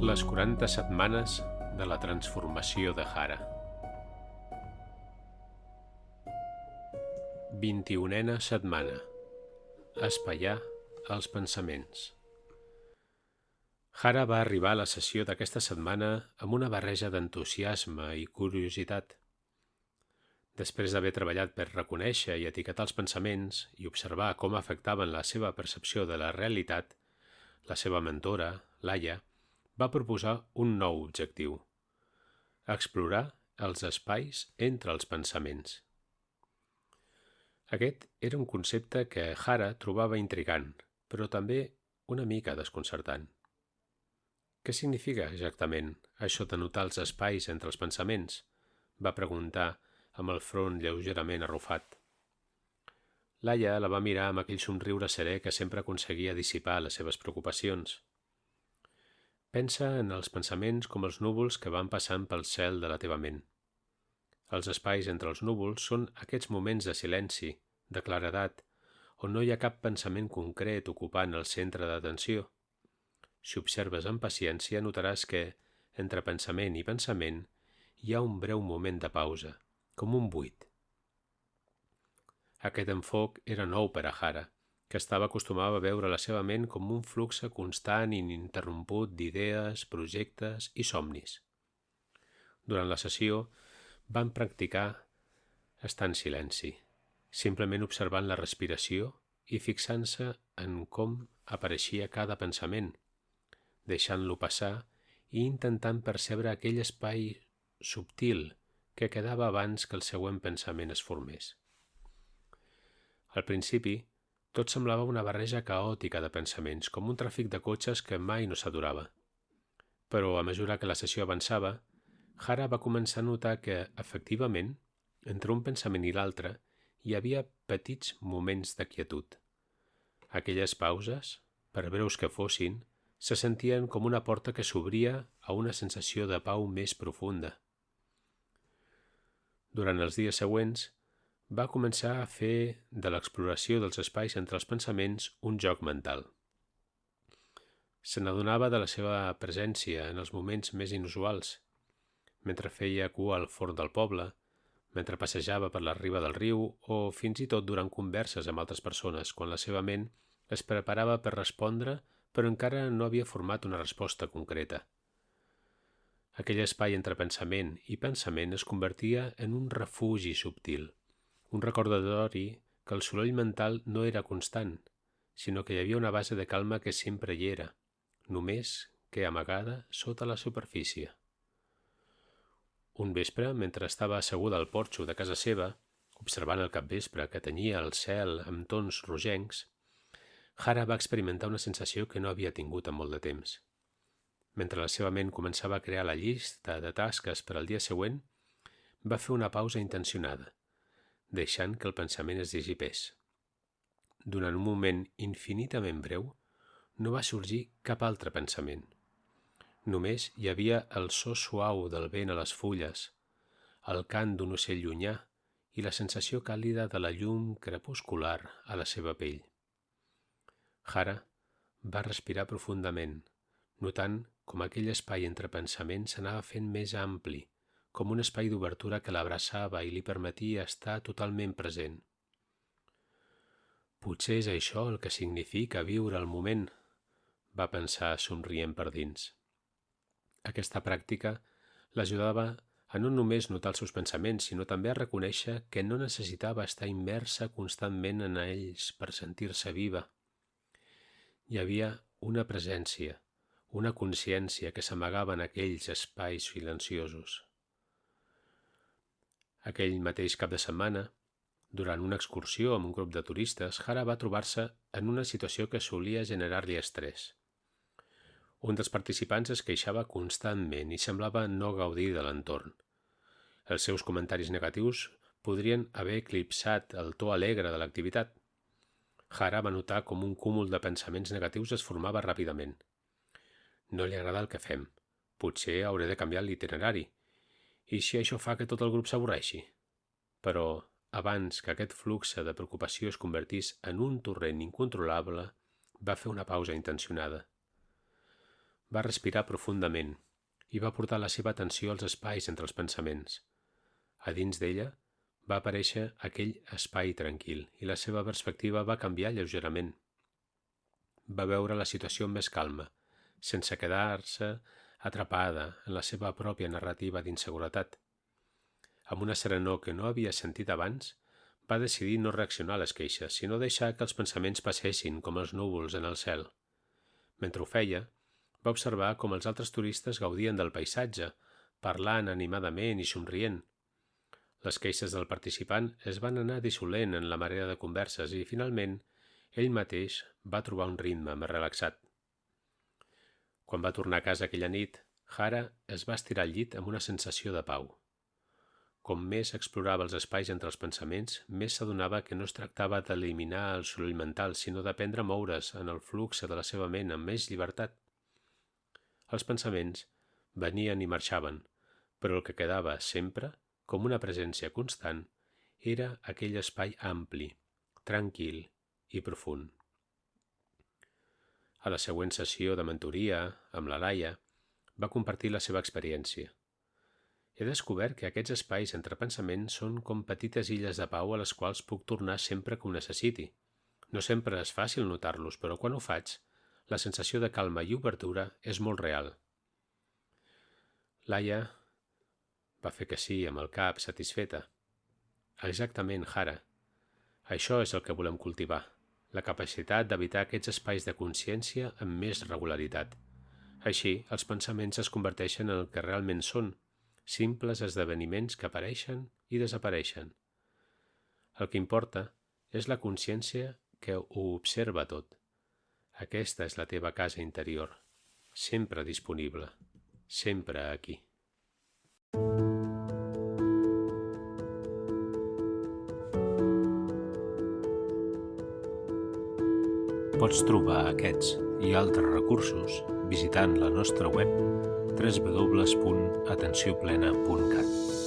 Les 40 setmanes de la transformació de Hara. 21a setmana. Espaiar els pensaments. Hara va arribar a la sessió d'aquesta setmana amb una barreja d'entusiasme i curiositat. Després d'haver treballat per reconèixer i etiquetar els pensaments i observar com afectaven la seva percepció de la realitat, la seva mentora, Laia, va proposar un nou objectiu: explorar els espais entre els pensaments. Aquest era un concepte que Hara trobava intrigant, però també una mica desconcertant. Què significa exactament això de notar els espais entre els pensaments? Va preguntar amb el front lleugerament arrufat. Laia la va mirar amb aquell somriure serè que sempre aconseguia dissipar les seves preocupacions. Pensa en els pensaments com els núvols que van passant pel cel de la teva ment. Els espais entre els núvols són aquests moments de silenci, de claredat, on no hi ha cap pensament concret ocupant el centre d'atenció. Si observes amb paciència, notaràs que, entre pensament i pensament, hi ha un breu moment de pausa, com un buit. Aquest enfoc era nou per a Hara, que estava acostumada a veure la seva ment com un flux constant i ininterromput d'idees, projectes i somnis. Durant la sessió, van practicar estar en silenci, simplement observant la respiració i fixant-se en com apareixia cada pensament, deixant-lo passar i intentant percebre aquell espai subtil que quedava abans que el següent pensament es formés. Al principi, tot semblava una barreja caòtica de pensaments, com un tràfic de cotxes que mai no s'aturava. Però a mesura que la sessió avançava, Hara va començar a notar que, efectivament, entre un pensament i l'altre, hi havia petits moments de quietud. Aquelles pauses, per breus que fossin, se sentien com una porta que s'obria a una sensació de pau més profunda. Durant els dies següents, va començar a fer de l'exploració dels espais entre els pensaments un joc mental. Se n'adonava de la seva presència en els moments més inusuals, mentre feia cua al forn del poble, mentre passejava per la riba del riu o fins i tot durant converses amb altres persones, quan la seva ment es preparava per respondre però encara no havia format una resposta concreta. Aquell espai entre pensament i pensament es convertia en un refugi subtil, un recordatori que el soroll mental no era constant, sinó que hi havia una base de calma que sempre hi era, només que amagada sota la superfície. Un vespre, mentre estava asseguda al porxo de casa seva, observant el capvespre que tenyia el cel amb tons rogencs, Hara va experimentar una sensació que no havia tingut en molt de temps. Mentre la seva ment començava a crear la llista de tasques per al dia següent, va fer una pausa intencionada, deixant que el pensament es dissipés. Durant un moment infinitament breu, no va sorgir cap altre pensament. Només hi havia el so suau del vent a les fulles, el cant d'un ocell llunyà i la sensació càlida de la llum crepuscular a la seva pell. Hara va respirar profundament, notant com aquell espai entre pensaments s'anava fent més ampli, com un espai d'obertura que l'abraçava i li permetia estar totalment present. Potser és això el que significa viure el moment, va pensar somrient per dins. Aquesta pràctica l'ajudava a no només notar els seus pensaments, sinó també a reconèixer que no necessitava estar immersa constantment en ells per sentir-se viva. Hi havia una presència, una consciència que s'amagava en aquells espais silenciosos. Aquell mateix cap de setmana, durant una excursió amb un grup de turistes, Hara va trobar-se en una situació que solia generar-li estrès. Un dels participants es queixava constantment i semblava no gaudir de l'entorn. Els seus comentaris negatius podrien haver eclipsat el to alegre de l'activitat. Hara va notar com un cúmul de pensaments negatius es formava ràpidament. No li agrada el que fem. Potser hauré de canviar l'itinerari. I si això fa que tot el grup s'avorreixi? Però, abans que aquest flux de preocupació es convertís en un torrent incontrolable, va fer una pausa intencionada. Va respirar profundament i va portar la seva atenció als espais entre els pensaments. A dins d'ella va aparèixer aquell espai tranquil i la seva perspectiva va canviar lleugerament. Va veure la situació amb més calma, sense quedar-se atrapada en la seva pròpia narrativa d'inseguretat. Amb una serenor que no havia sentit abans, va decidir no reaccionar a les queixes, sinó deixar que els pensaments passessin com els núvols en el cel. Mentre ho feia, va observar com els altres turistes gaudien del paisatge, parlant animadament i somrient. Les queixes del participant es van anar dissolent en la marea de converses i, finalment, ell mateix va trobar un ritme més relaxat. Quan va tornar a casa aquella nit, Hara es va estirar al llit amb una sensació de pau. Com més explorava els espais entre els pensaments, més s'adonava que no es tractava d'eliminar el soroll mental, sinó d'aprendre a moure's en el flux de la seva ment amb més llibertat. Els pensaments venien i marxaven, però el que quedava sempre, com una presència constant, era aquell espai ampli, tranquil i profund. A la següent sessió de mentoria, amb la Laia, va compartir la seva experiència. He descobert que aquests espais entre pensaments són com petites illes de pau a les quals puc tornar sempre que ho necessiti. No sempre és fàcil notar-los, però quan ho faig, la sensació de calma i obertura és molt real. Laia va fer que sí amb el cap, satisfeta. Exactament, Hara. Això és el que volem cultivar, la capacitat d'habitar aquests espais de consciència amb més regularitat. Així, els pensaments es converteixen en el que realment són, simples esdeveniments que apareixen i desapareixen. El que importa és la consciència que ho observa tot. Aquesta és la teva casa interior, sempre disponible, sempre aquí. Pots trobar aquests i altres recursos visitant la nostra web www.atencioplena.cat.